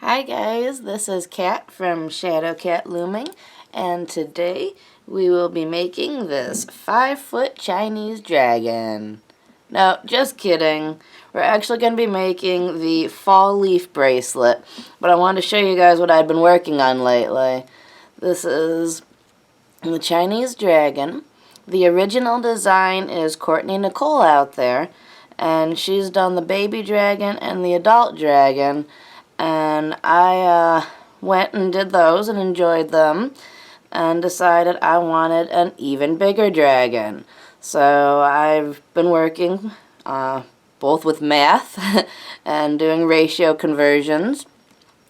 Hi guys, this is Kat from ShadowCat Looming, and today we will be making this 5-foot Chinese dragon. No, just kidding. We're actually going to be making the fall leaf bracelet, but I wanted to show you guys what I've been working on lately. This is the Chinese dragon. The original design is Courtney Nicole out there, and she's done the baby dragon and the adult dragon. And I went and did those and enjoyed them and decided I wanted an even bigger dragon. So I've been working both with math and doing ratio conversions,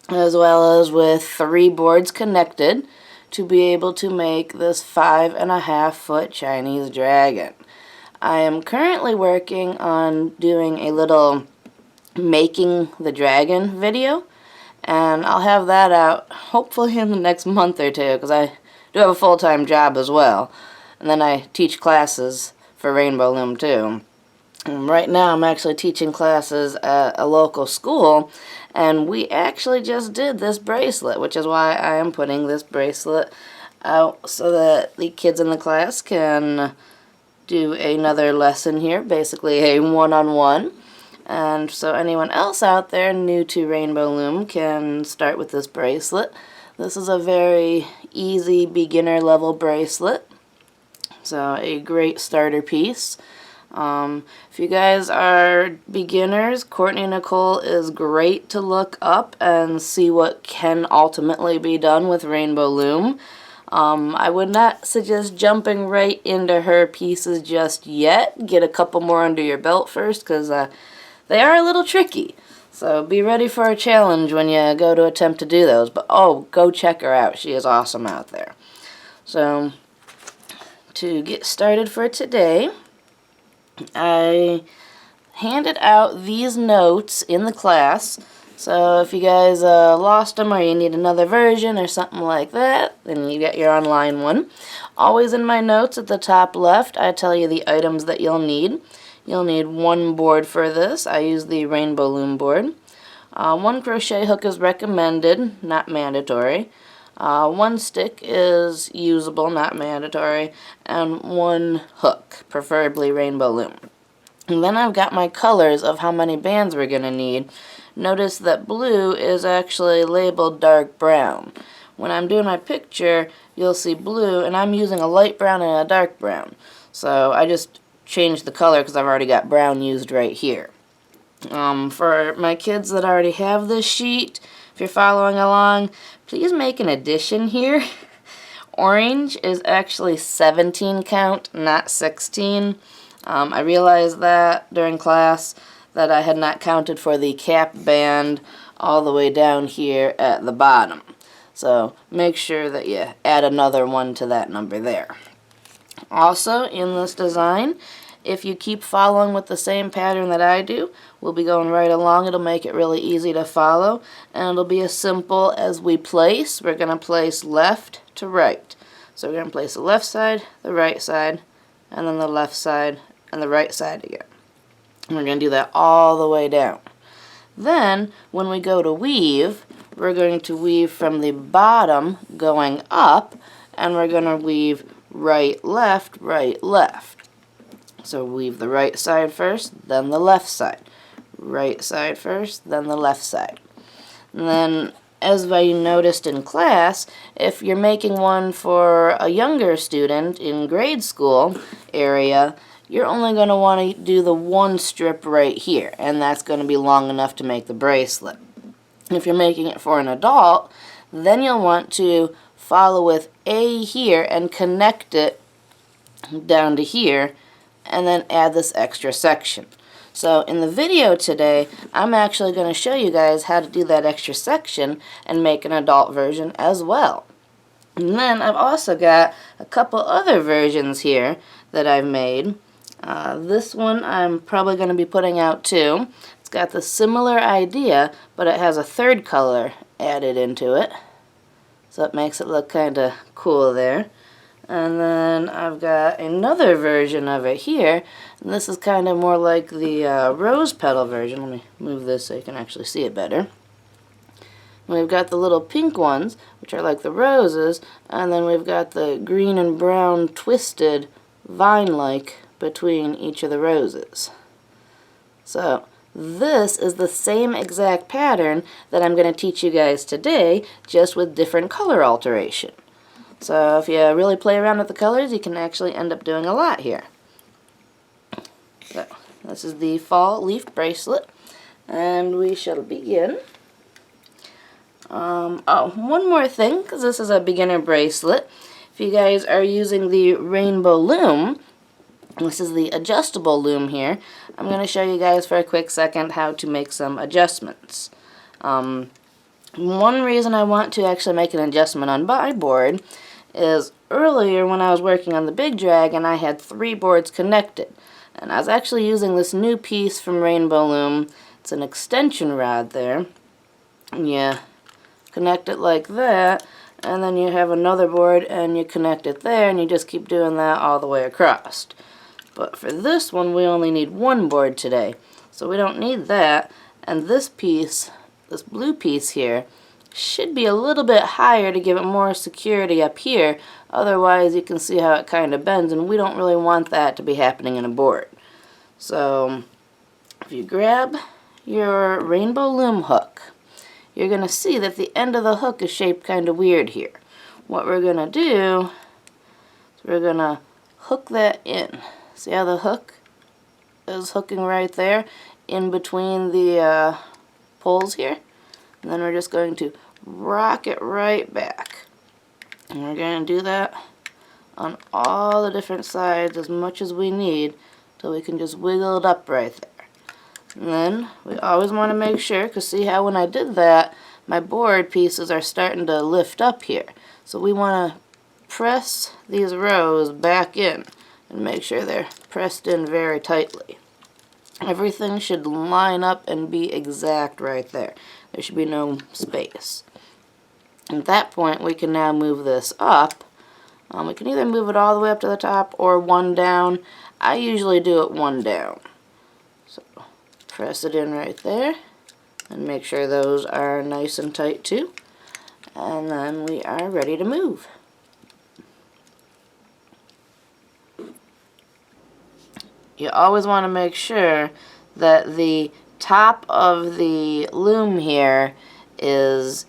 as well as with 3 boards connected to be able to make this 5.5-foot Chinese dragon. I am currently working on doing a little making the dragon video, and I'll have that out hopefully in the next month or two, because I do have a full-time job as well, and then I teach classes for Rainbow Loom too. And right now I'm actually teaching classes at a local school, and we actually just did this bracelet, which is why I am putting this bracelet out so that the kids in the class can do another lesson here, basically a one-on-one. And so anyone else out there new to Rainbow Loom can start with this bracelet. This is a very easy beginner level bracelet, so a great starter piece. If you guys are beginners, Courtney Nicole is great to look up and see what can ultimately be done with Rainbow Loom. I would not suggest jumping right into her pieces just yet. Get a couple more under your belt first, because they are a little tricky, so be ready for a challenge when you go to attempt to do those. But oh, go check her out. She is awesome out there. So, to get started for today, I handed out these notes in the class. So if you guys lost them or you need another version or something like that, then you get your online one. Always in my notes at the top left, I tell you the items that you'll need. You'll need 1 board for this. I use the Rainbow Loom board. 1 crochet hook is recommended, not mandatory. 1 stick is usable, not mandatory. And 1 hook, preferably Rainbow Loom. And then I've got my colors of how many bands we're going to need. Notice that blue is actually labeled dark brown. When I'm doing my picture, you'll see blue, and I'm using a light brown and a dark brown. So I just changed the color because I've already got brown used right here. For my kids that already have this sheet, if you're following along, please make an addition here. Orange is actually 17 count, not 16. I realized that during class that I had not counted for the cap band all the way down here at the bottom. So make sure that you add another 1 to that number there. Also, in this design, if you keep following with the same pattern that I do, we'll be going right along. It'll make it really easy to follow, and it'll be as simple as we place. We're going to place left to right. So we're going to place the left side, the right side, and then the left side and the right side again. And we're going to do that all the way down. Then, when we go to weave, we're going to weave from the bottom going up, and we're going to weave right, left, right, left. So weave the right side first, then the left side. Right side first, then the left side. And then, as I noticed in class, if you're making one for a younger student in grade school area, you're only going to want to do the 1 strip right here, and that's going to be long enough to make the bracelet. If you're making it for an adult, then you'll want to follow with A here and connect it down to here, and then add this extra section. So in the video today, I'm actually going to show you guys how to do that extra section and make an adult version as well. And then I've also got a couple other versions here that I've made. This one I'm probably going to be putting out too. It's got the similar idea, but it has a third color added into it. So it makes it look kind of cool there. And then I've got another version of it here. And this is kind of more like the rose petal version. Let me move this so you can actually see it better. We've got the little pink ones, which are like the roses, and then we've got the green and brown twisted vine-like between each of the roses. So this is the same exact pattern that I'm going to teach you guys today, just with different color alteration. So if you really play around with the colors, you can actually end up doing a lot here. So this is the fall leaf bracelet, and we shall begin. One more thing, because this is a beginner bracelet. If you guys are using the Rainbow Loom, this is the adjustable loom here, I'm going to show you guys for a quick second how to make some adjustments. One reason I want to actually make an adjustment on my board is earlier when I was working on the big dragon, I had 3 boards connected. And I was actually using this new piece from Rainbow Loom. It's an extension rod there. And you connect it like that, and then you have another board and you connect it there, and you just keep doing that all the way across. But for this one, we only need 1 board today, so we don't need that. And this piece, this blue piece here, should be a little bit higher to give it more security up here. Otherwise, you can see how it kind of bends, and we don't really want that to be happening in a board. So if you grab your Rainbow Loom hook, you're going to see that the end of the hook is shaped kind of weird here. What we're going to do is we're going to hook that in. See how the hook is hooking right there in between the poles here? And then we're just going to rock it right back. And we're going to do that on all the different sides as much as we need till we can just wiggle it up right there. And then we always want to make sure, because see how when I did that, my board pieces are starting to lift up here. So we want to press these rows back in and make sure they're pressed in very tightly. Everything should line up and be exact right there. There should be no space. At that point, we can now move this up. We can either move it all the way up to the top or 1 down. I usually do it 1 down. So press it in right there and make sure those are nice and tight too. And then we are ready to move. You always want to make sure that the top of the loom here is,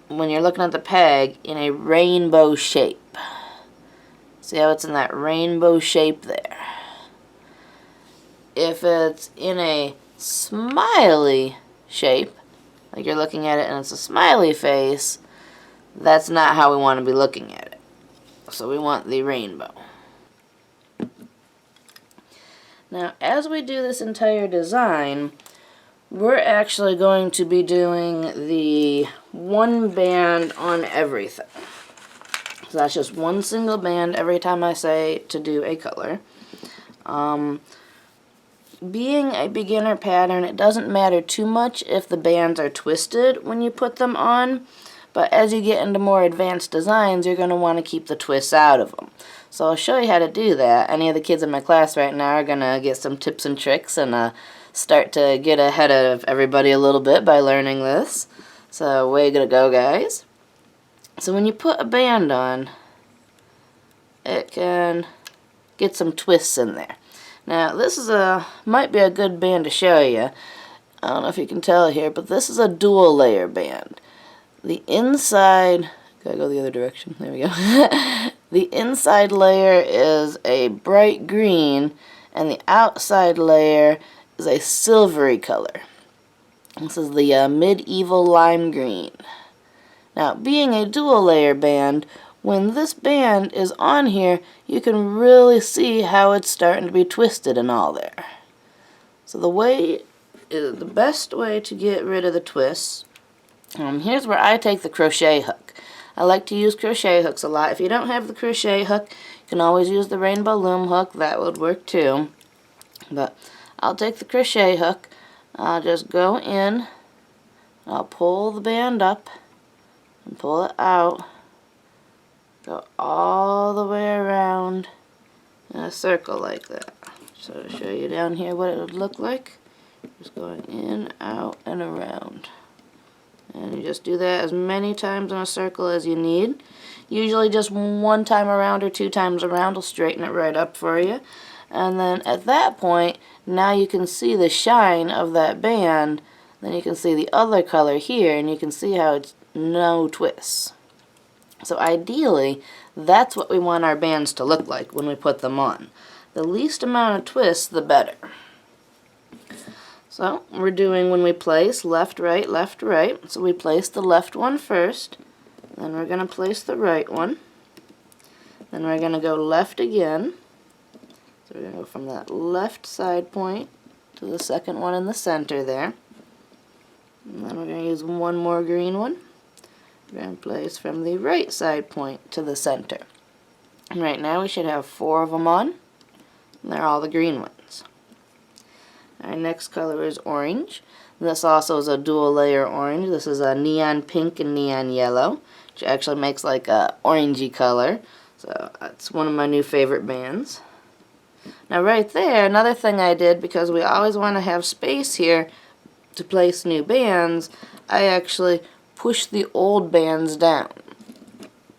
when you're looking at the peg, in a rainbow shape. See how it's in that rainbow shape there? If it's in a smiley shape, like you're looking at it and it's a smiley face, that's not how we want to be looking at it. So we want the rainbow. Now, as we do this entire design, we're actually going to be doing the 1 band on everything. So that's just 1 single band every time I say to do a color. Being a beginner pattern, it doesn't matter too much if the bands are twisted when you put them on, but as you get into more advanced designs, you're going to want to keep the twists out of them. So I'll show you how to do that. Any of the kids in my class right now are going to get some tips and tricks and start to get ahead of everybody a little bit by learning this. So way to go, guys. So when you put a band on, it can get some twists in there. Now this is might be a good band to show you. I don't know if you can tell here, but this is a dual layer band. The inside, gotta go the other direction, there we go. The inside layer is a bright green and the outside layer is a silvery color. This is the medieval lime green. Now, being a dual layer band, when this band is on here, you can really see how it's starting to be twisted and all there. So the best way to get rid of the twists, here's where I take the crochet hook. I like to use crochet hooks a lot. If you don't have the crochet hook, you can always use the Rainbow Loom hook. That would work too. But I'll take the crochet hook. I'll just go in. I'll pull the band up and pull it out. Go all the way around in a circle like that. So to show you down here what it would look like, just going in, out, and around. And you just do that as many times in a circle as you need. Usually just one time around or 2 times around will straighten it right up for you. And then at that point, now you can see the shine of that band. Then you can see the other color here, and you can see how it's no twists. So ideally, that's what we want our bands to look like when we put them on. The least amount of twists, the better. So we're doing when we place left, right, left, right. So we place the left one first, then we're going to place the right one, then we're going to go left again. So we're going to go from that left side point to the second one in the center there. And then we're going to use one more green one. We're going to place from the right side point to the center. And right now we should have 4 of them on. And they're all the green ones. Our next color is orange. This also is a dual layer orange. This is a neon pink and neon yellow, which actually makes like a orangey color. So that's one of my new favorite bands. Now right there, another thing I did, because we always want to have space here to place new bands, I actually pushed the old bands down.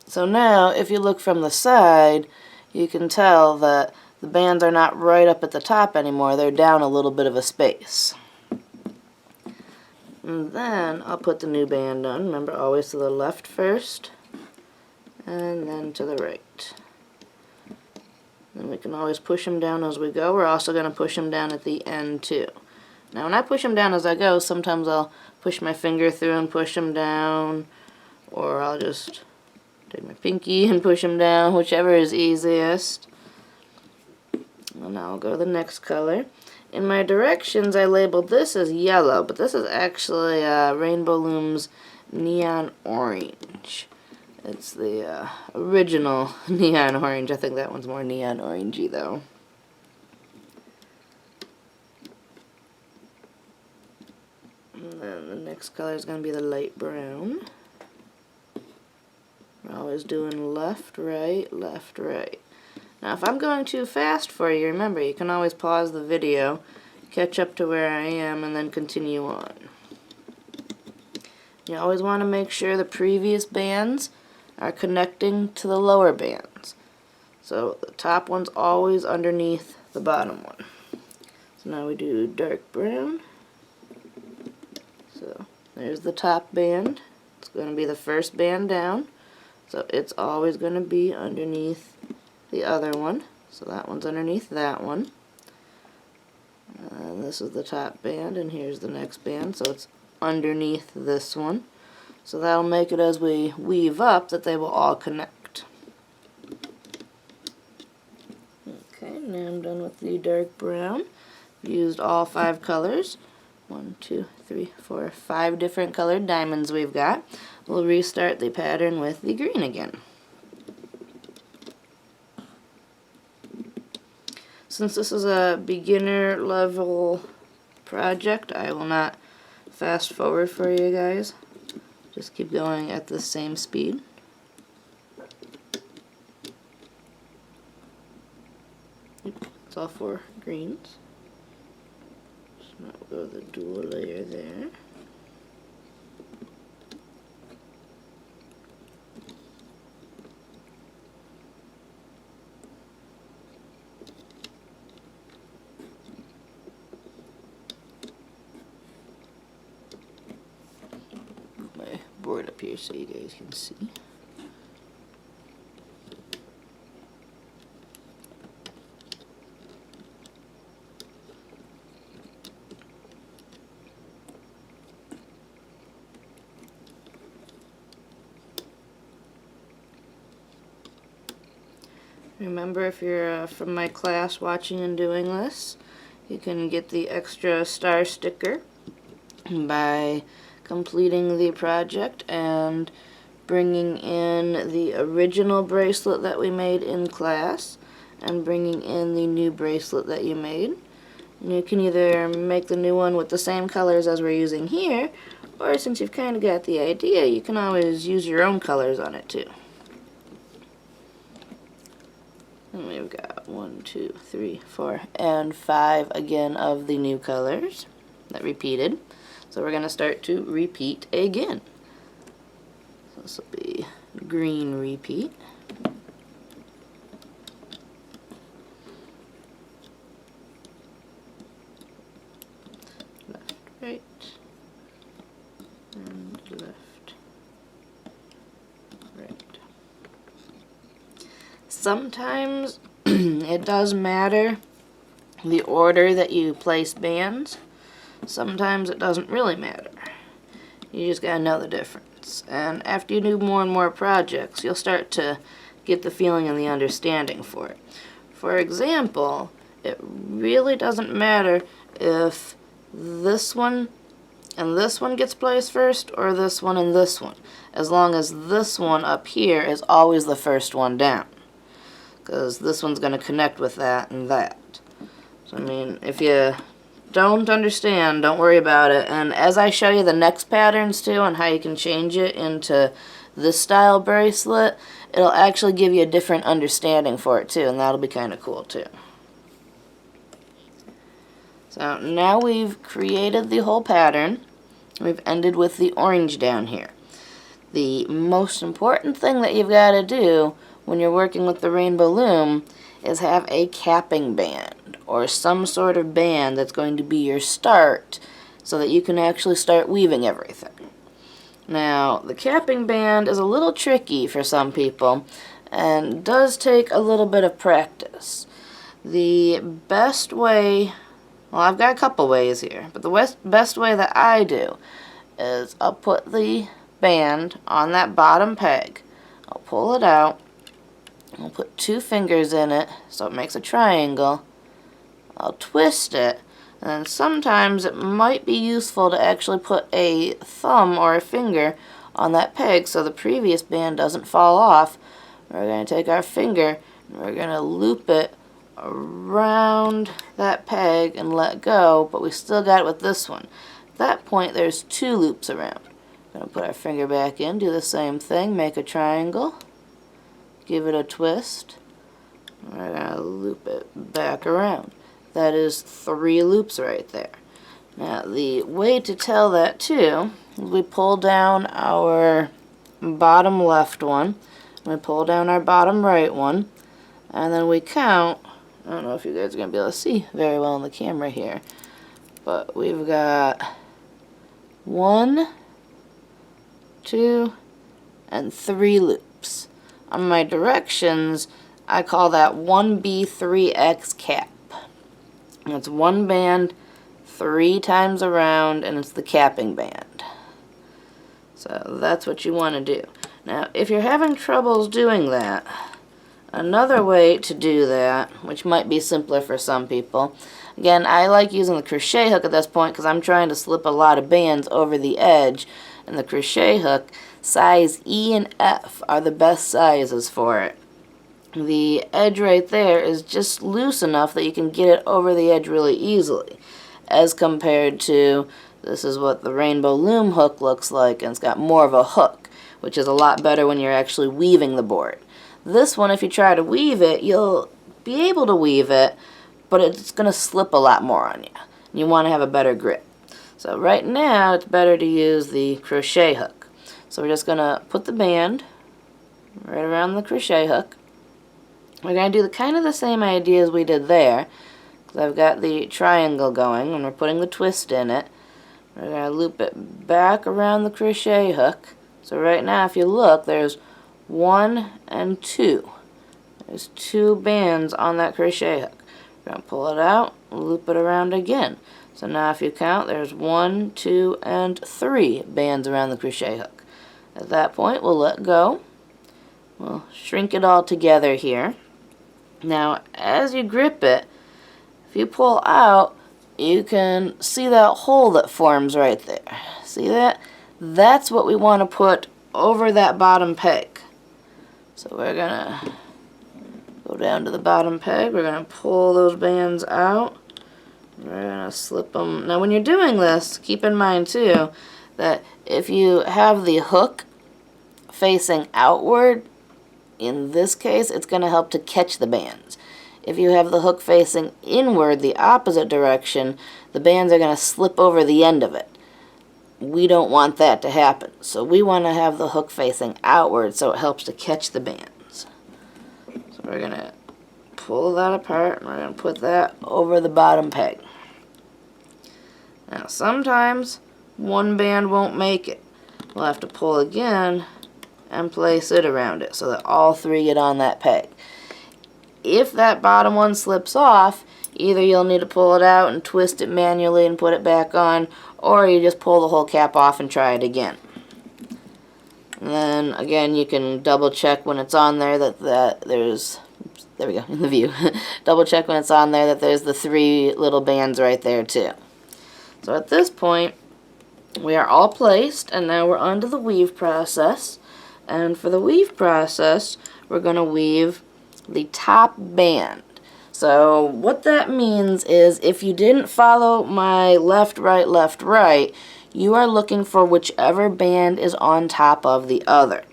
So now if you look from the side, you can tell that the bands are not right up at the top anymore. They're down a little bit of a space. And then I'll put the new band on. Remember, always to the left first, and then to the right. Then we can always push them down as we go. We're also going to push them down at the end too. Now when I push them down as I go, sometimes I'll push my finger through and push them down, or I'll just take my pinky and push them down, whichever is easiest. And now I'll go to the next color. In my directions, I labeled this as yellow, but this is actually Rainbow Loom's neon orange. It's the original neon orange. I think that one's more neon orangey though. And then the next color is going to be the light brown. We're always doing left, right, left, right. Now if I'm going too fast for you, remember you can always pause the video, catch up to where I am, and then continue on. You always want to make sure the previous bands are connecting to the lower bands. So the top one's always underneath the bottom one. So now we do dark brown. So there's the top band. It's going to be the first band down. So it's always going to be underneath the other one. So that one's underneath that one. And this is the top band, and here's the next band. So it's underneath this one. So that'll make it as we weave up that they will all connect. Okay, now I'm done with the dark brown. Used all 5 colors. 1, 2, 3, 4, 5 different colored diamonds we've got. We'll restart the pattern with the green again. Since this is a beginner level project, I will not fast forward for you guys. Just keep going at the same speed. It's all 4 greens. So now we'll go to the dual layer there. My board up here so you guys can see. Remember, if you're from my class watching and doing this, You can get the extra star sticker by completing the project and bringing in the original bracelet that we made in class and bringing in the new bracelet that you made. And you can either make the new one with the same colors as we're using here, or since you've kind of got the idea, you can always use your own colors on it too. And we've got 1, 2, 3, 4, and 5 again of the new colors that repeated. So we're going to start to repeat again. So this will be green repeat. Left, right, and left, right. Sometimes it does matter the order that you place bands. Sometimes it doesn't really matter. You just gotta know the difference. And after you do more and more projects, you'll start to get the feeling and the understanding for it. For example, it really doesn't matter if this one and this one gets placed first or this one and this one, as long as this one up here is always the first one down, because this one's going to connect with that and that. So I mean, if you don't understand, don't worry about it. And as I show you the next patterns too and how you can change it into this style bracelet, it'll actually give you a different understanding for it too, and that'll be kind of cool too. So now we've created the whole pattern. We've ended with the orange down here. The most important thing that you've got to do when you're working with the Rainbow Loom is have a capping band or some sort of band that's going to be your start so that you can actually start weaving everything. Now, the capping band is a little tricky for some people and does take a little bit of practice. The best way, well, I've got a couple ways here, but the best way that I do is I'll put the band on that bottom peg. I'll pull it out. I'll put 2 fingers in it so it makes a triangle. I'll twist it, and then sometimes it might be useful to actually put a thumb or a finger on that peg so the previous band doesn't fall off. We're going to take our finger and we're going to loop it around that peg and let go, but we still got it with this one. At that point there's 2 loops around. We're going to put our finger back in, do the same thing, make a triangle, give it a twist, and we're going to loop it back around. That is 3 loops right there. Now the way to tell that too is we pull down our bottom left one, we pull down our bottom right one, and then we count. I don't know if you guys are going to be able to see very well in the camera here, but we've got 1, 2, and 3 loops. On my directions, I call that 1B3X cap. It's 1 band 3 times around, and it's the capping band. So that's what you want to do. Now, if you're having troubles doing that, another way to do that, which might be simpler for some people, again, I like using the crochet hook at this point because I'm trying to slip a lot of bands over the edge, and the crochet hook, size E and F are the best sizes for it. The edge right there is just loose enough that you can get it over the edge really easily, as compared to, this is what the Rainbow Loom hook looks like, and it's got more of a hook, which is a lot better when you're actually weaving the board. This one, if you try to weave it, you'll be able to weave it, but it's going to slip a lot more on you. You want to have a better grip. So right now, it's better to use the crochet hook. So we're just going to put the band right around the crochet hook. We're going to do kind of the same idea as we did there, because I've got the triangle going, and we're putting the twist in it. We're going to loop it back around the crochet hook. So right now, if you look, there's 1 and 2. There's 2 bands on that crochet hook. We're going to pull it out, loop it around again. So now if you count, there's 1, 2, and 3 bands around the crochet hook. At that point, we'll let go. We'll shrink it all together here. Now, as you grip it, if you pull out, you can see that hole that forms right there. See that? That's what we want to put over that bottom peg. So we're going to go down to the bottom peg. We're going to pull those bands out. We're going to slip them. Now when you're doing this, keep in mind too that if you have the hook facing outward, in this case, it's going to help to catch the bands. If you have the hook facing inward, the opposite direction, the bands are going to slip over the end of it. We don't want that to happen. So we want to have the hook facing outward so it helps to catch the bands. So we're going to pull that apart and we're going to put that over the bottom peg. Now sometimes one band won't make it. We'll have to pull again and place it around it so that all three get on that peg. If that bottom one slips off, either you'll need to pull it out and twist it manually and put it back on, or you just pull the whole cap off and try it again. And then again, you can double check when it's on there that there's, there we go, in the view. Double check when it's on there that there's the three little bands right there too. So at this point, we are all placed, and now we're on to the weave process. And for the weave process, we're going to weave the top band. So what that means is if you didn't follow my left, right, you are looking for whichever band is on top of the other.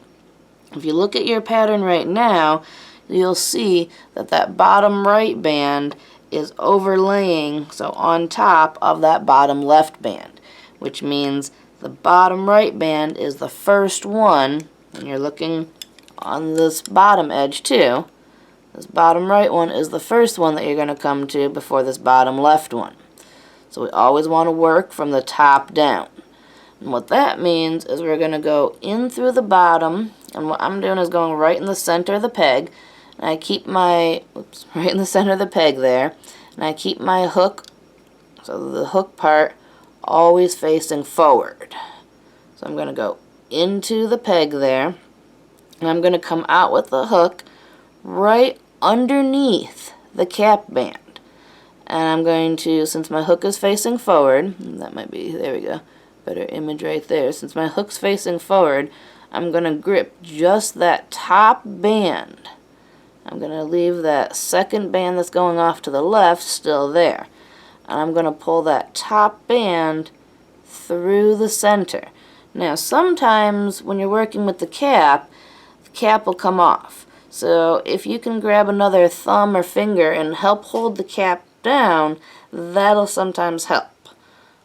If you look at your pattern right now, you'll see that that bottom right band is overlaying, so on top of that bottom left band, which means the bottom right band is the first one, and you're looking on this bottom edge too. This bottom right one is the first one that you're going to come to before this bottom left one. So we always want to work from the top down. And what that means is we're going to go in through the bottom, and what I'm doing is going right in the center of the peg, and I keep my, right in the center of the peg there, and I keep my hook, so the hook part, always facing forward. So I'm going to go into the peg there, and I'm going to come out with the hook right underneath the cap band. And I'm going to, since my hook is facing forward, that might be, there we go, better image right there. Since my hook's facing forward, I'm going to grip just that top band. I'm going to leave that second band that's going off to the left still there. And I'm going to pull that top band through the center. Now sometimes when you're working with the cap will come off. So if you can grab another thumb or finger and help hold the cap down, that'll sometimes help.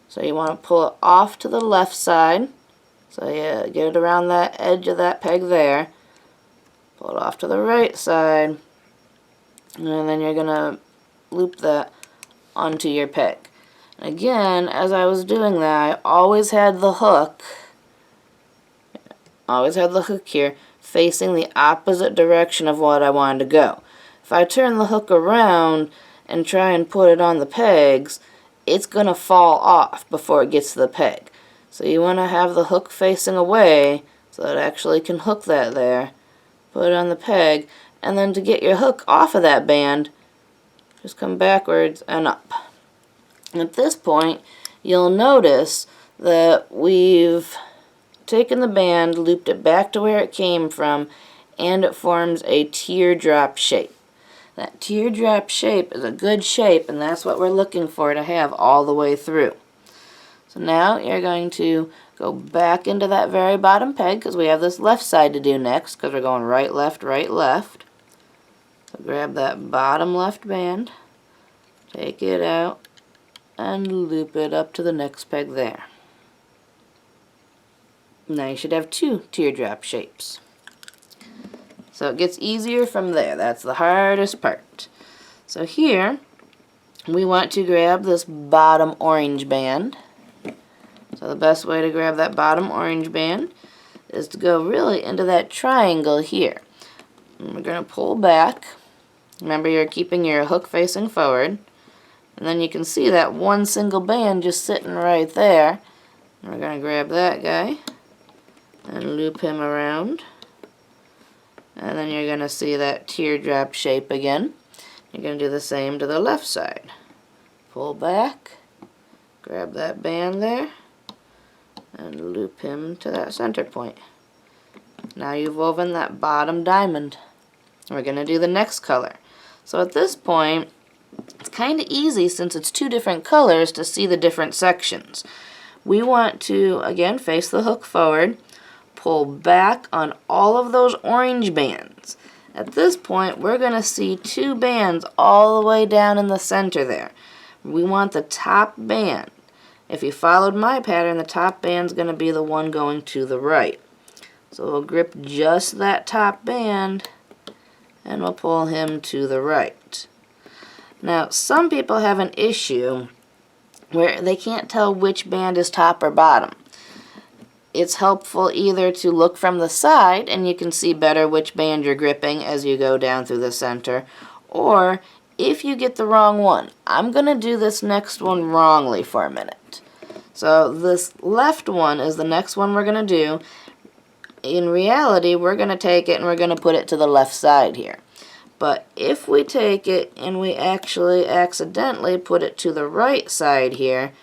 So you want to pull it off to the left side. So you get it around that edge of that peg there. Pull it off to the right side. And then you're going to loop that onto your peg. Again, as I was doing that, I always had the hook here facing the opposite direction of what I wanted to go. If I turn the hook around and try and put it on the pegs, it's going to fall off before it gets to the peg. So you want to have the hook facing away so that it actually can hook that there. Put it on the peg, and then to get your hook off of that band, just come backwards and up. And at this point, you'll notice that we've taken the band, looped it back to where it came from, and it forms a teardrop shape. That teardrop shape is a good shape, and that's what we're looking for to have all the way through. So now you're going to go back into that very bottom peg, because we have this left side to do next, because we're going right, left, right, left. So grab that bottom left band, take it out, and loop it up to the next peg there. Now you should have two teardrop shapes. So it gets easier from there. That's the hardest part. So here, we want to grab this bottom orange band. So the best way to grab that bottom orange band is to go really into that triangle here. And we're going to pull back. Remember, you're keeping your hook facing forward. And then you can see that one single band just sitting right there. And we're going to grab that guy and loop him around. And then you're going to see that teardrop shape again. You're going to do the same to the left side. Pull back Grab that band there and loop him to that center point. Now you've woven that bottom diamond. We're going to do the next color. So at this point, it's kind of easy since it's two different colors to see the different sections. We want to, again, face the hook forward, pull back on all of those orange bands. At this point, we're going to see two bands all the way down in the center there. We want the top band. If you followed my pattern, the top band's going to be the one going to the right. So we'll grip just that top band and we'll pull him to the right. Now, some people have an issue where they can't tell which band is top or bottom. It's helpful either to look from the side and you can see better which band you're gripping as you go down through the center, or if you get the wrong one. I'm going to do this next one wrongly for a minute. So this left one is the next one we're going to do. In reality, we're going to take it and we're going to put it to the left side here. But if we take it and we actually accidentally put it to the right side here,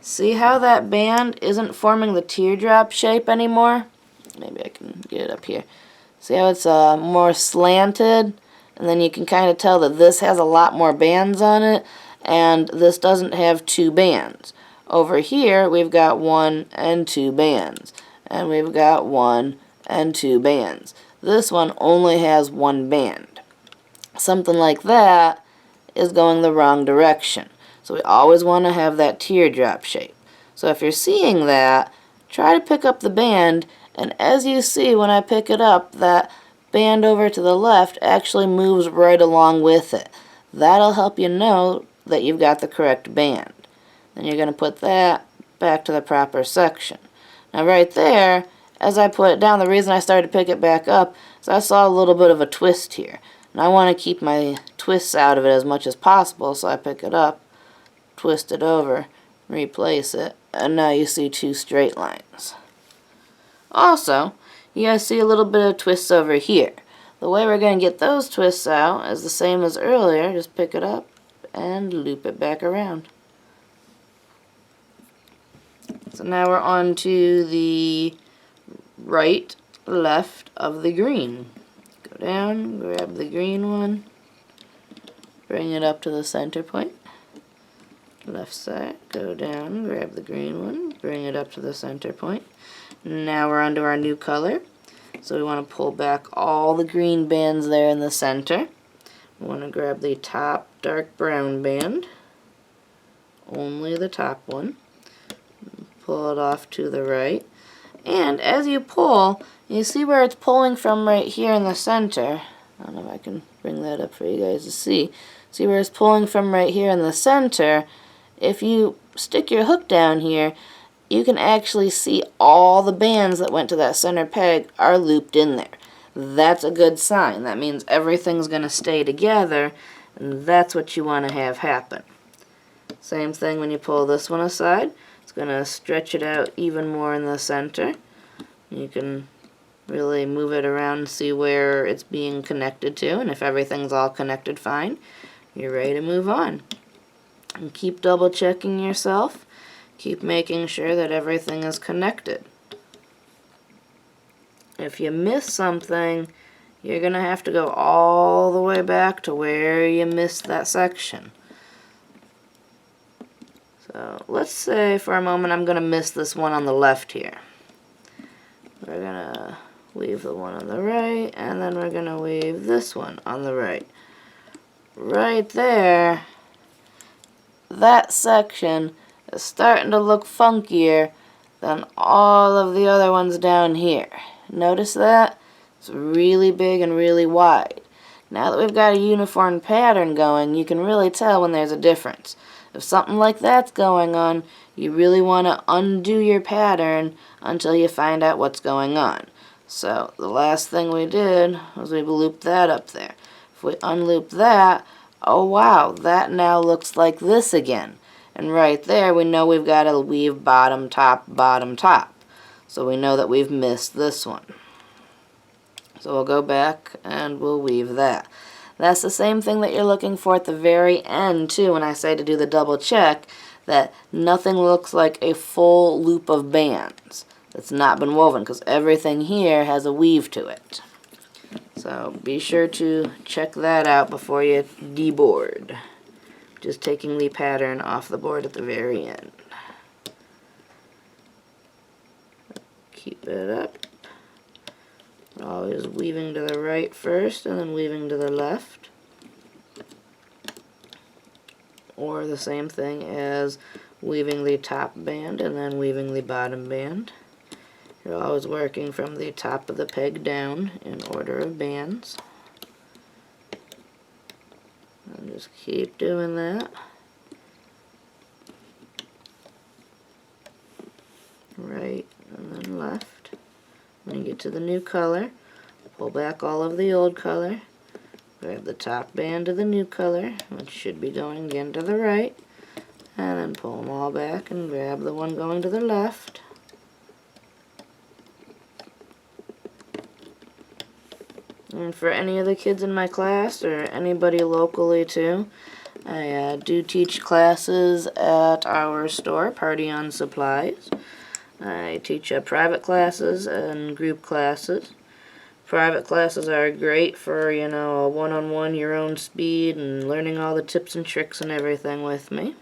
see how that band isn't forming the teardrop shape anymore? Maybe I can get it up here. See how it's more slanted? And then you can kind of tell that this has a lot more bands on it, and this doesn't have two bands. Over here, we've got 1 and 2 bands. And we've got 1 and 2 bands. This one only has 1 band. Something like that is going the wrong direction. So we always want to have that teardrop shape. So if you're seeing that, try to pick up the band, and as you see when I pick it up, that band over to the left actually moves right along with it. That'll help you know that you've got the correct band. Then you're going to put that back to the proper section. Now right there, as I put it down, the reason I started to pick it back up is I saw a little bit of a twist here. And I want to keep my twists out of it as much as possible, so I pick it up, twist it over, replace it, and now you see 2 straight lines. Also, you guys see a little bit of twists over here. The way we're going to get those twists out is the same as earlier. Just pick it up and loop it back around. So now we're on to the right, left of the green. Go down, grab the green one, bring it up to the center point. Left side, go down, grab the green one, bring it up to the center point. Now we're onto our new color. So we want to pull back all the green bands there in the center. We want to grab the top dark brown band, only the top one. Pull it off to the right. And as you pull, you see where it's pulling from right here in the center. I don't know if I can bring that up for you guys to see. See where it's pulling from right here in the center? If you stick your hook down here, you can actually see all the bands that went to that center peg are looped in there. That's a good sign. That means everything's going to stay together, and that's what you want to have happen. Same thing when you pull this one aside. It's going to stretch it out even more in the center. You can really move it around and see where it's being connected to, and if everything's all connected fine, you're ready to move on. And keep double checking yourself. Keep making sure that everything is connected. If you miss something, you're going to have to go all the way back to where you missed that section. So let's say for a moment I'm going to miss this one on the left here. We're going to weave the one on the right, and then we're going to weave this one on the right. Right there, that section is starting to look funkier than all of the other ones down here. Notice that? It's really big and really wide. Now that we've got a uniform pattern going, you can really tell when there's a difference. If something like that's going on, you really want to undo your pattern until you find out what's going on. So the last thing we did was we looped that up there. If we unloop that, oh wow, that now looks like this again. And right there we know we've got to weave bottom, top, bottom, top. So we know that we've missed this one. So we'll go back and we'll weave that. That's the same thing that you're looking for at the very end too when I say to do the double check. that nothing looks like a full loop of bands that's not been woven, because everything here has a weave to it. So be sure to check that out before you deboard. Just taking the pattern off the board at the very end. Keep it up. Always weaving to the right first and then weaving to the left. Or the same thing as weaving the top band and then weaving the bottom band. You're always working from the top of the peg down in order of bands. And just keep doing that. Right and then left. When you get to the new color, pull back all of the old color. Grab the top band of the new color, which should be going again to the right. And then pull them all back and grab the one going to the left. And for any of the kids in my class, or anybody locally too, I do teach classes at our store, Party on Supplies. I teach private classes and group classes. Private classes are great for, you know, a one-on-one, your own speed, and learning all the tips and tricks and everything with me.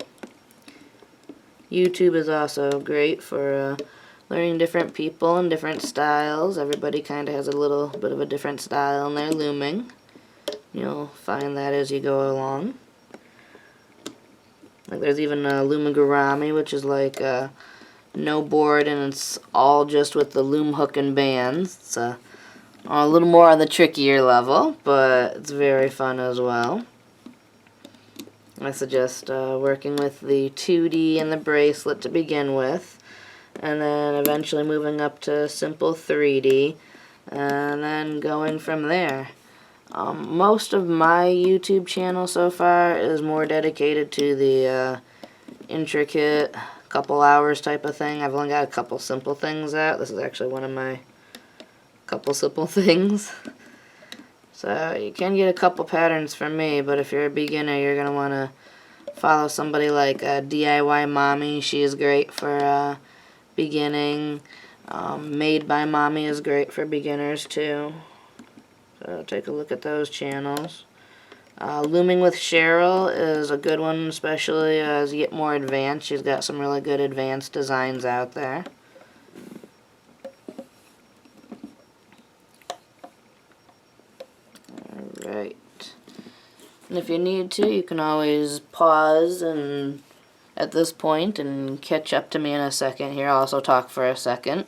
YouTube is also great for learning different people and different styles. Everybody kind of has a little bit of a different style in their looming. You'll find that as you go along. Like there's even Looming, which is like no board, and it's all just with the loom hook and bands. It's a little more on the trickier level, but it's very fun as well. I suggest working with the 2D and the bracelet to begin with, and then eventually moving up to simple 3D, and then going from there. Most of my YouTube channel so far is more dedicated to the intricate, couple hours type of thing. I've only got a couple simple things out. This is actually one of my couple simple things. So you can get a couple patterns from me, but if you're a beginner, you're going to want to follow somebody like DIY Mommy. She is great for beginning. Made by Mommy is great for beginners too. So take a look at those channels. Looming with Cheryl is a good one, especially as you get more advanced. She's got some really good advanced designs out there. Alright. And if you need to, you can always pause and at this point and catch up to me in a second here. I'll also talk for a second,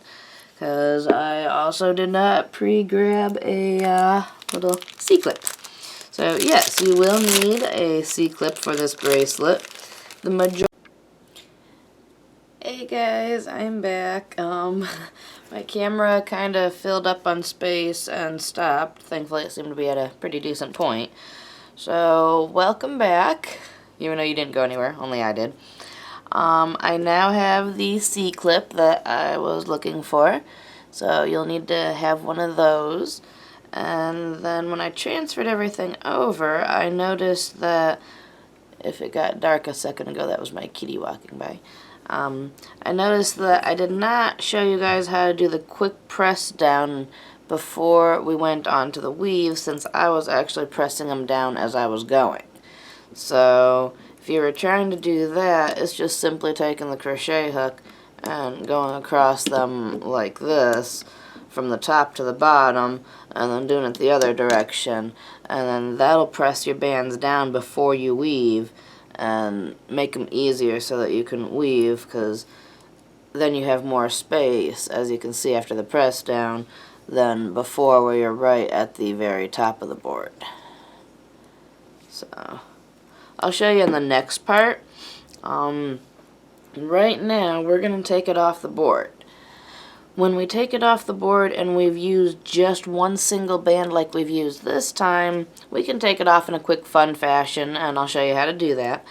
because I also did not pre-grab a little C-clip. So yes, you will need a C-clip for this bracelet. Hey guys, I'm back. My camera kind of filled up on space and stopped. Thankfully it seemed to be at a pretty decent point. So welcome back, even though you didn't go anywhere, only I did. I now have the C-clip that I was looking for, so you'll need to have one of those. And then when I transferred everything over, I noticed that, if it got dark a second ago, that was my kitty walking by. I noticed that I did not show you guys how to do the quick press down before we went on to the weave, since I was actually pressing them down as I was going. So if you were trying to do that, it's just simply taking the crochet hook and going across them like this from the top to the bottom, and then doing it the other direction, and then that'll press your bands down before you weave and make them easier so that you can weave, because then you have more space, as you can see after the press down, than before, where you're right at the very top of the board. So I'll show you in the next part. Right now we're going to take it off the board. When we take it off the board and we've used just one single band like we've used this time, we can take it off in a quick, fun fashion, and I'll show you how to do that.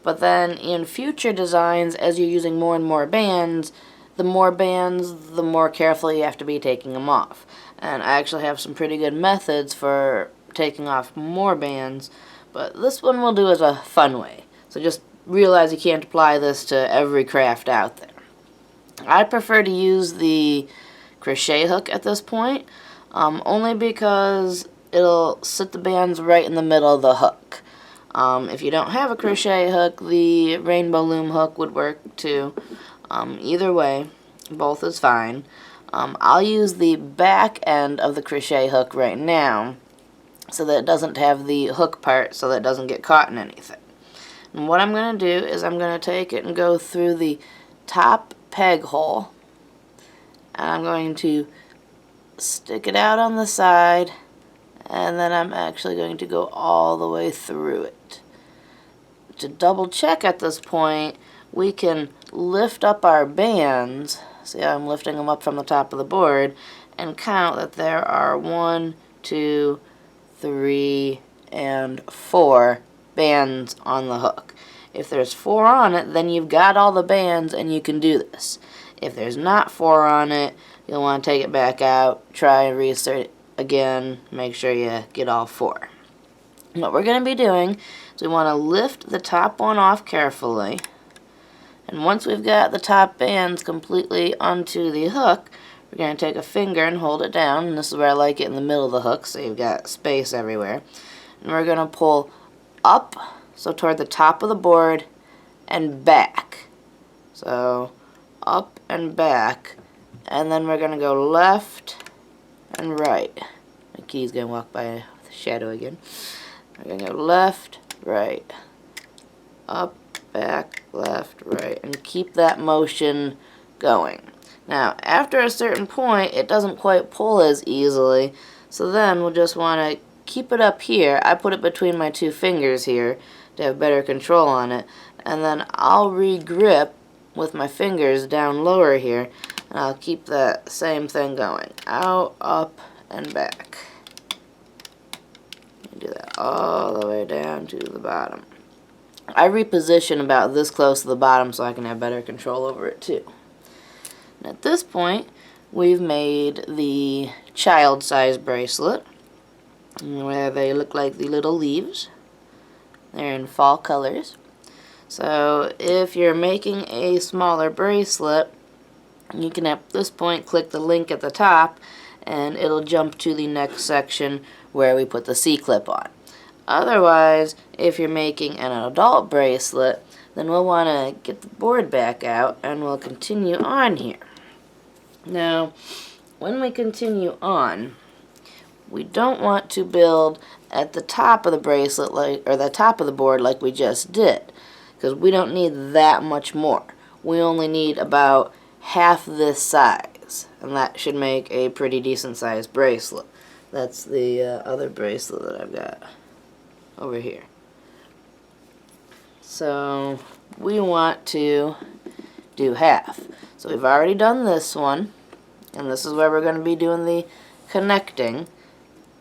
But then in future designs, as you're using more and more bands, the more careful you have to be taking them off. And I actually have some pretty good methods for taking off more bands, but this one we'll do as a fun way. So just realize you can't apply this to every craft out there. I prefer to use the crochet hook at this point, only because it'll sit the bands right in the middle of the hook. If you don't have a crochet hook, the Rainbow Loom hook would work too. Either way, both is fine. I'll use the back end of the crochet hook right now so that it doesn't have the hook part, so that it doesn't get caught in anything. And what I'm going to do is I'm going to take it and go through the top peg hole, and I'm going to stick it out on the side, and then I'm actually going to go all the way through it. To double check at this point, we can lift up our bands. See how I'm lifting them up from the top of the board, and count that there are 1, 2, 3, and 4 bands on the hook. If there's 4 on it, then you've got all the bands and you can do this. If there's not 4 on it, you'll want to take it back out, try and reinsert it again, make sure you get all 4. What we're going to be doing is we want to lift the top one off carefully, and once we've got the top bands completely onto the hook, we're going to take a finger and hold it down, and this is where I like it, in the middle of the hook, so you've got space everywhere. And we're going to pull up, so toward the top of the board, and back. So up and back, and then we're going to go left and right. My key's going to walk by the shadow again. We're going to go left, right, up, back, left, right, and keep that motion going. Now, after a certain point, it doesn't quite pull as easily, so then we'll just want to keep it up here. I put it between my 2 fingers here to have better control on it, and then I'll re-grip with my fingers down lower here, and I'll keep that same thing going. Out, up, and back. Do that all the way down to the bottom. I reposition about this close to the bottom so I can have better control over it too. And at this point, we've made the child-size bracelet, where they look like the little leaves. They're in fall colors. So if you're making a smaller bracelet, you can at this point click the link at the top, and it'll jump to the next section where we put the C-clip on. Otherwise, if you're making an adult bracelet, then we'll want to get the board back out and we'll continue on here. Now, when we continue on, we don't want to build at the top of the bracelet, or the top of the board like we just did, because we don't need that much more. We only need about half this size, and that should make a pretty decent sized bracelet. That's the other bracelet that I've got over here. So we want to do half. So we've already done this one, and this is where we're going to be doing the connecting.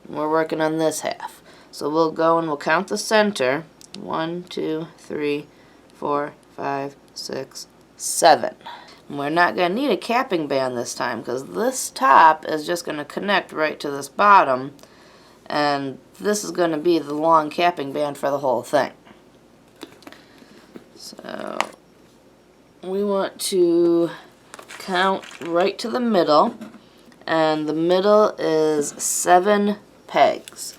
We're working on this half. So we'll go and we'll count the center. 1, 2, 3, 4, 5, 6, 7. And we're not going to need a capping band this time, because this top is just going to connect right to this bottom, and this is going to be the long capping band for the whole thing. So we want to count right to the middle, and the middle is 7 pegs,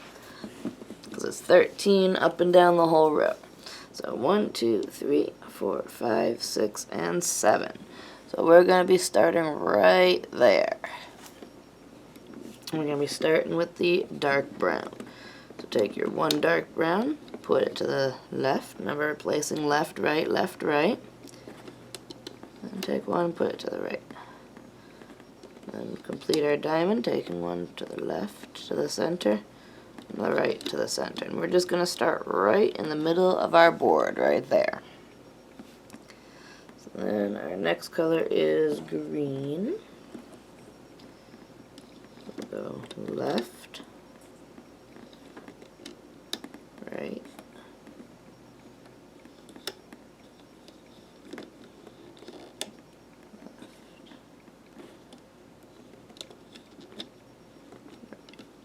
because it's 13 up and down the whole row. So 1, 2, 3, 4, 5, 6, and 7. So we're going to be starting right there. We're going to be starting with the dark brown. So take your one dark brown, put it to the left. Remember, placing left, right, and take one and put it to the right. Then complete our diamond, taking one to the left, to the center, and the right to the center. And we're just going to start right in the middle of our board, right there. Then our next color is green. We'll go left, right,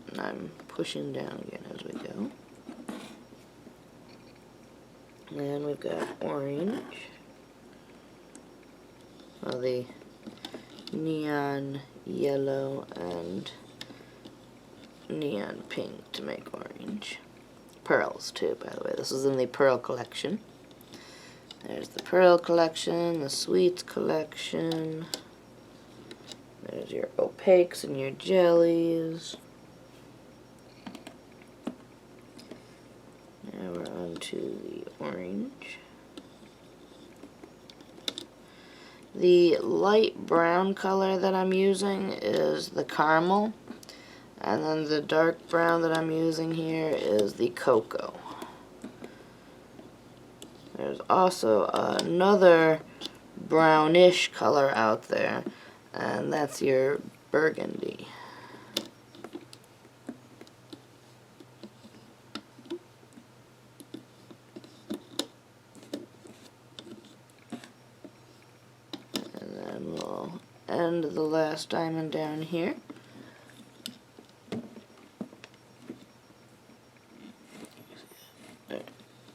and I'm pushing down again as we go. And we've got orange. Well, the neon yellow and neon pink to make orange. Pearls too, by the way. This is in the pearl collection. There's the pearl collection, the sweets collection. There's your opaques and your jellies. Now we're on to the orange. The light brown color that I'm using is the caramel, and then the dark brown that I'm using here is the cocoa. There's also another brownish color out there, and that's your burgundy. And the last diamond down here. There,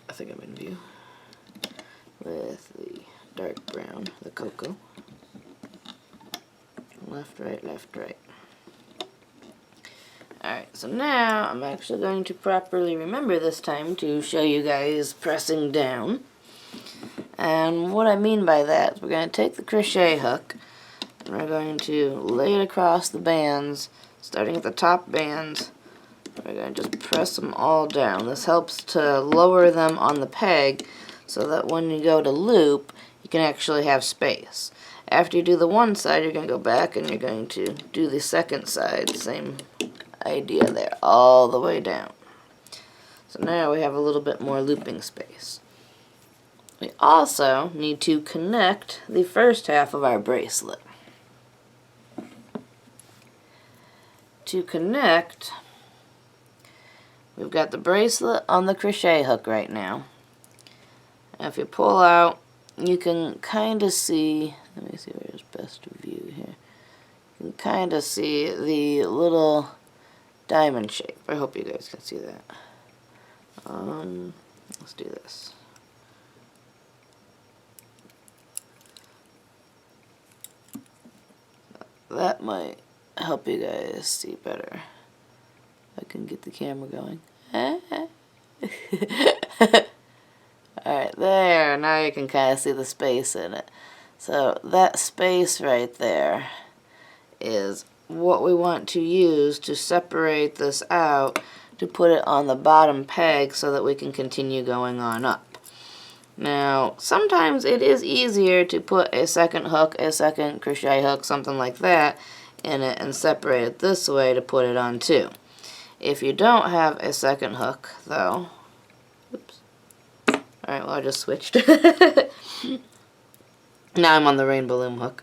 I think I'm in view. With the dark brown, the cocoa. Left, right, left, right. Alright, so now I'm actually going to properly remember this time to show you guys pressing down. And what I mean by that is we're going to take the crochet hook, and we're going to lay it across the bands, starting at the top bands. We're going to just press them all down. This helps to lower them on the peg so that when you go to loop, you can actually have space. After you do the one side, you're going to go back and you're going to do the second side. Same idea there, all the way down. So now we have a little bit more looping space. We also need to connect the first half of our bracelet. To connect, we've got the bracelet on the crochet hook right now. And if you pull out, you can kind of see, let me see where's best view here. You can kind of see the little diamond shape. I hope you guys can see that. Let's do this. That might help you guys see better. I can get the camera going. Alright, there. Now you can kind of see the space in it. So that space right there is what we want to use to separate this out to put it on the bottom peg so that we can continue going on up. Now, sometimes it is easier to put a second hook, a second crochet hook, something like that in it and separate it this way to put it on too. If you don't have a second hook, though, oops. Alright, well I just switched. Now I'm on the Rainbow Loom hook.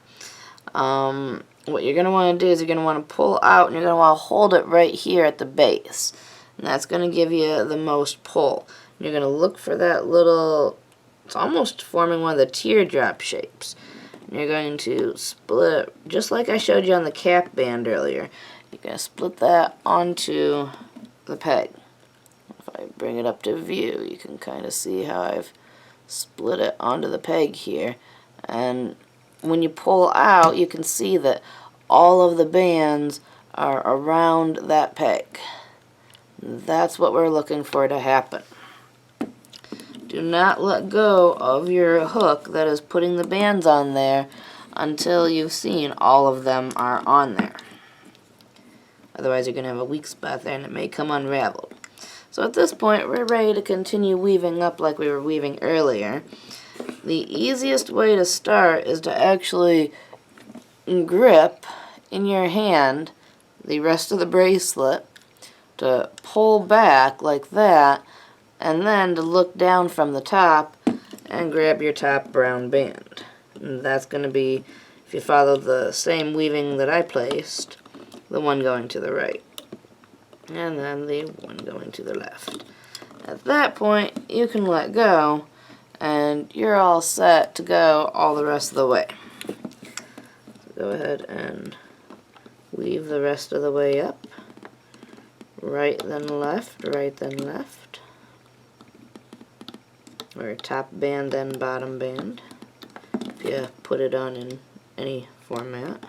What you're going to want to do is you're going to want to pull out and you're going to want to hold it right here at the base. And that's going to give you the most pull. You're going to look for that little, it's almost forming one of the teardrop shapes. And you're going to split, just like I showed you on the cap band earlier. You're going to split that onto the peg. If I bring it up to view, you can kind of see how I've split it onto the peg here. And when you pull out, you can see that all of the bands are around that peg. That's what we're looking for to happen. Do not let go of your hook that is putting the bands on there until you've seen all of them are on there. Otherwise you're going to have a weak spot there and it may come unraveled. So at this point we're ready to continue weaving up like we were weaving earlier. The easiest way to start is to actually grip in your hand the rest of the bracelet, to pull back like that, and then to look down from the top and grab your top brown band. And that's going to be, if you follow the same weaving that I placed, the one going to the right, and then the one going to the left. At that point, you can let go, and you're all set to go all the rest of the way. So go ahead and weave the rest of the way up. Right then left, right then left. or top band then bottom band, if you put it on in any format.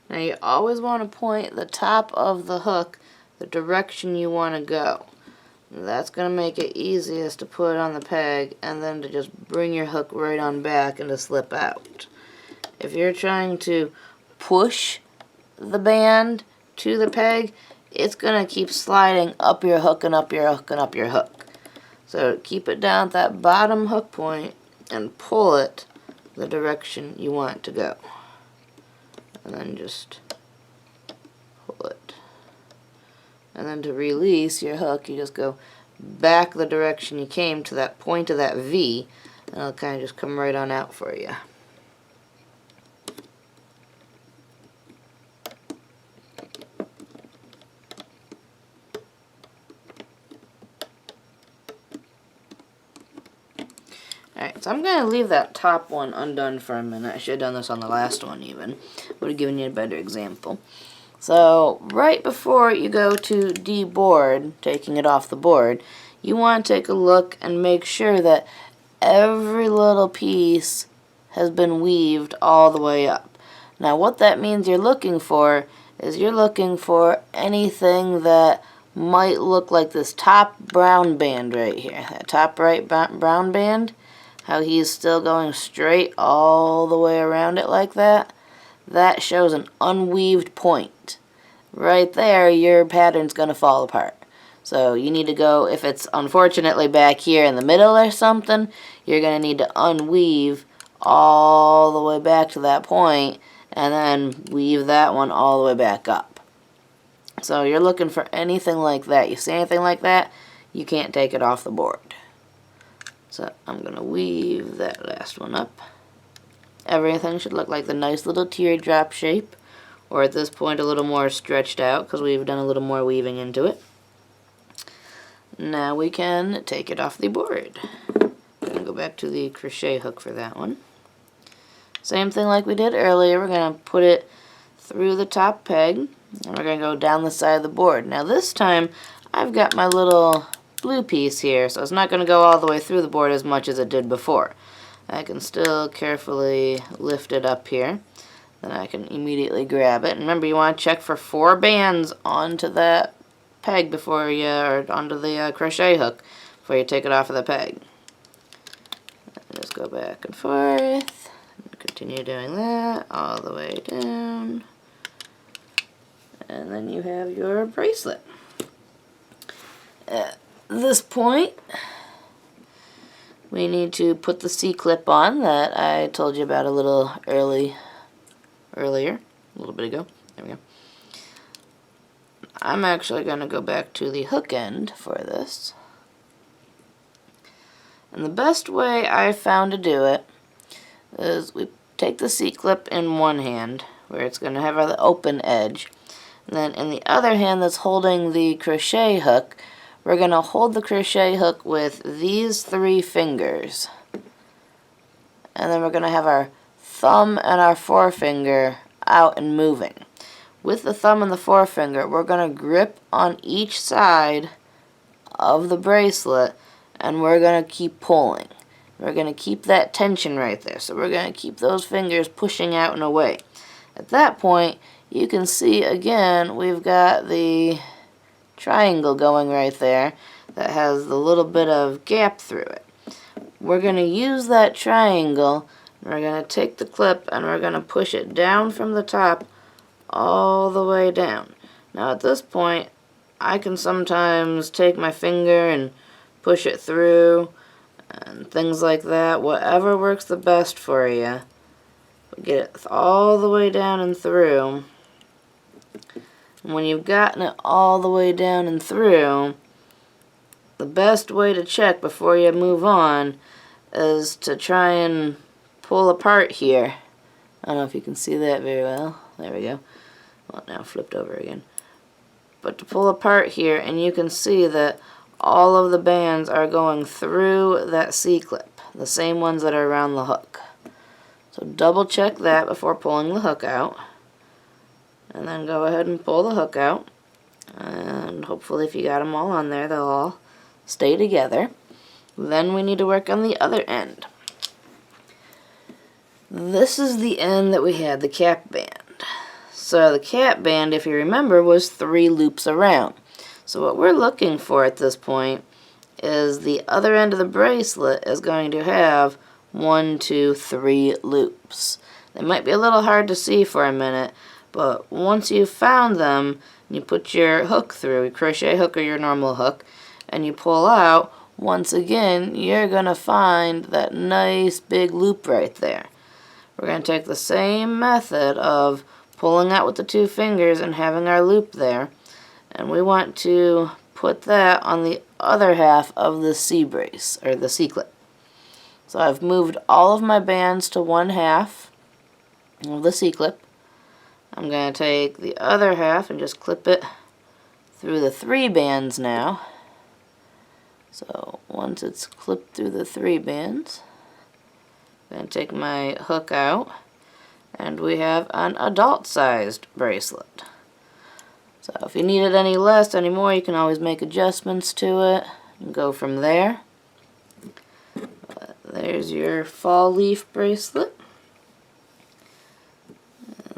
Now you always want to point the top of the hook the direction you want to go. That's going to make it easiest to put on the peg and then to just bring your hook right on back and to slip out. If you're trying to push the band to the peg, it's going to keep sliding up your hook and up your hook and up your hook. So keep it down at that bottom hook point and pull it the direction you want it to go. And then just pull it. And then to release your hook, you just go back the direction you came to that point of that V, and it'll kind of just come right on out for you. Alright, so I'm going to leave that top one undone for a minute. I should have done this on the last one even. Would have given you a better example. So, right before you go to deboard, taking it off the board, you want to take a look and make sure that every little piece has been weaved all the way up. Now, what that means you're looking for is you're looking for anything that might look like this top brown band right here. That top right brown band. How he's still going straight all the way around it like that, that shows an unweaved point. Right there, your pattern's going to fall apart. So you need to go, if it's unfortunately back here in the middle or something, you're going to need to unweave all the way back to that point and then weave that one all the way back up. So you're looking for anything like that. You see anything like that, you can't take it off the board. So I'm going to weave that last one up. Everything should look like the nice little teardrop shape, or at this point a little more stretched out because we've done a little more weaving into it. Now we can take it off the board. I'm going to go back to the crochet hook for that one. Same thing like we did earlier, we're going to put it through the top peg, and we're going to go down the side of the board. Now this time I've got my little blue piece here, so it's not going to go all the way through the board as much as it did before. I can still carefully lift it up here, then I can immediately grab it. And remember, you want to check for 4 bands onto that peg before you, or onto the crochet hook before you take it off of the peg. And just go back and forth, and continue doing that all the way down, and then you have your bracelet. At this point, we need to put the C-clip on that I told you about a little earlier, a little bit ago. There we go. I'm actually going to go back to the hook end for this. And the best way I found to do it is we take the C-clip in one hand, where it's going to have the open edge, and then in the other hand that's holding the crochet hook, we're going to hold the crochet hook with these 3 fingers. And then we're going to have our thumb and our forefinger out and moving. With the thumb and the forefinger, we're going to grip on each side of the bracelet, and we're going to keep pulling. We're going to keep that tension right there. So we're going to keep those fingers pushing out and away. At that point, you can see again, we've got the triangle going right there that has the little bit of gap through it. We're going to use that triangle, and we're going to take the clip and we're going to push it down from the top all the way down. Now at this point, I can sometimes take my finger and push it through, and things like that. Whatever works the best for you. Get it all the way down and through. And when you've gotten it all the way down and through, the best way to check before you move on is to try and pull apart here. I don't know if you can see that very well. There we go. Well, now flipped over again. But to pull apart here, and you can see that all of the bands are going through that C-clip, the same ones that are around the hook. So double check that before pulling the hook out. And then go ahead and pull the hook out. And hopefully if you got them all on there, they'll all stay together. Then we need to work on the other end. This is the end that we had, the cap band. So the cap band, if you remember, was 3 loops around. So what we're looking for at this point is the other end of the bracelet is going to have 1, 2, 3 loops. They might be a little hard to see for a minute, but once you've found them, you put your hook through, your crochet hook or your normal hook, and you pull out, once again, you're going to find that nice big loop right there. We're going to take the same method of pulling out with the 2 fingers and having our loop there, and we want to put that on the other half of the C-brace, or the C-clip. So I've moved all of my bands to one half of the C-clip. I'm going to take the other half and just clip it through the 3 bands now. So once it's clipped through the 3 bands, I'm going to take my hook out, and we have an adult-sized bracelet. So if you need it any less, any more, you can always make adjustments to it and go from there. But there's your fall leaf bracelet.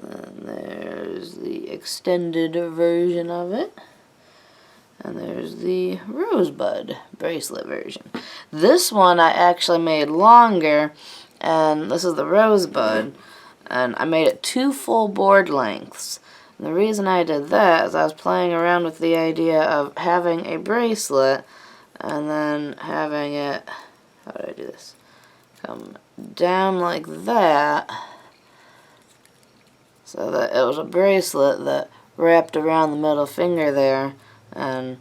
And then there's the extended version of it. And there's the rosebud bracelet version. This one I actually made longer, and this is the rosebud, and I made it 2 full board lengths. And the reason I did that is I was playing around with the idea of having a bracelet and then having it, how did I do this? Come down like that, so that it was a bracelet that wrapped around the middle finger there, and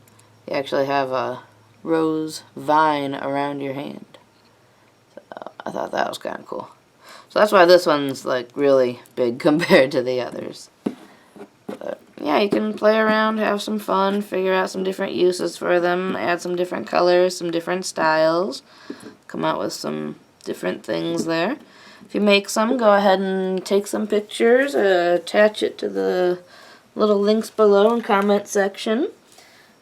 you actually have a rose vine around your hand. So I thought that was kind of cool. So that's why this one's like really big compared to the others. But yeah, you can play around, have some fun, figure out some different uses for them, add some different colors, some different styles, come out with some different things there. If you make some, go ahead and take some pictures, attach it to the little links below in comment section.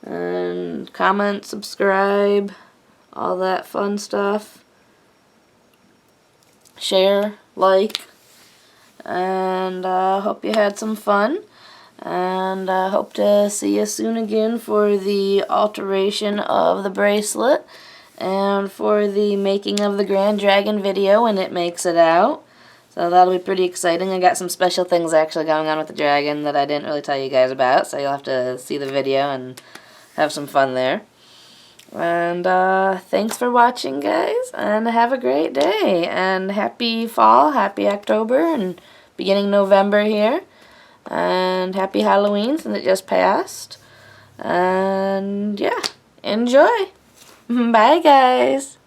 And comment, subscribe, all that fun stuff. Share, like, and hope you had some fun. And I hope to see you soon again for the alteration of the bracelet and for the making of the Grand Dragon video when it makes it out. So that'll be pretty exciting. I got some special things actually going on with the dragon that I didn't really tell you guys about, so you'll have to see the video and have some fun there. And thanks for watching, guys, and have a great day. And happy fall, happy October, and beginning November here. And happy Halloween since it just passed. And yeah, enjoy. Bye, guys.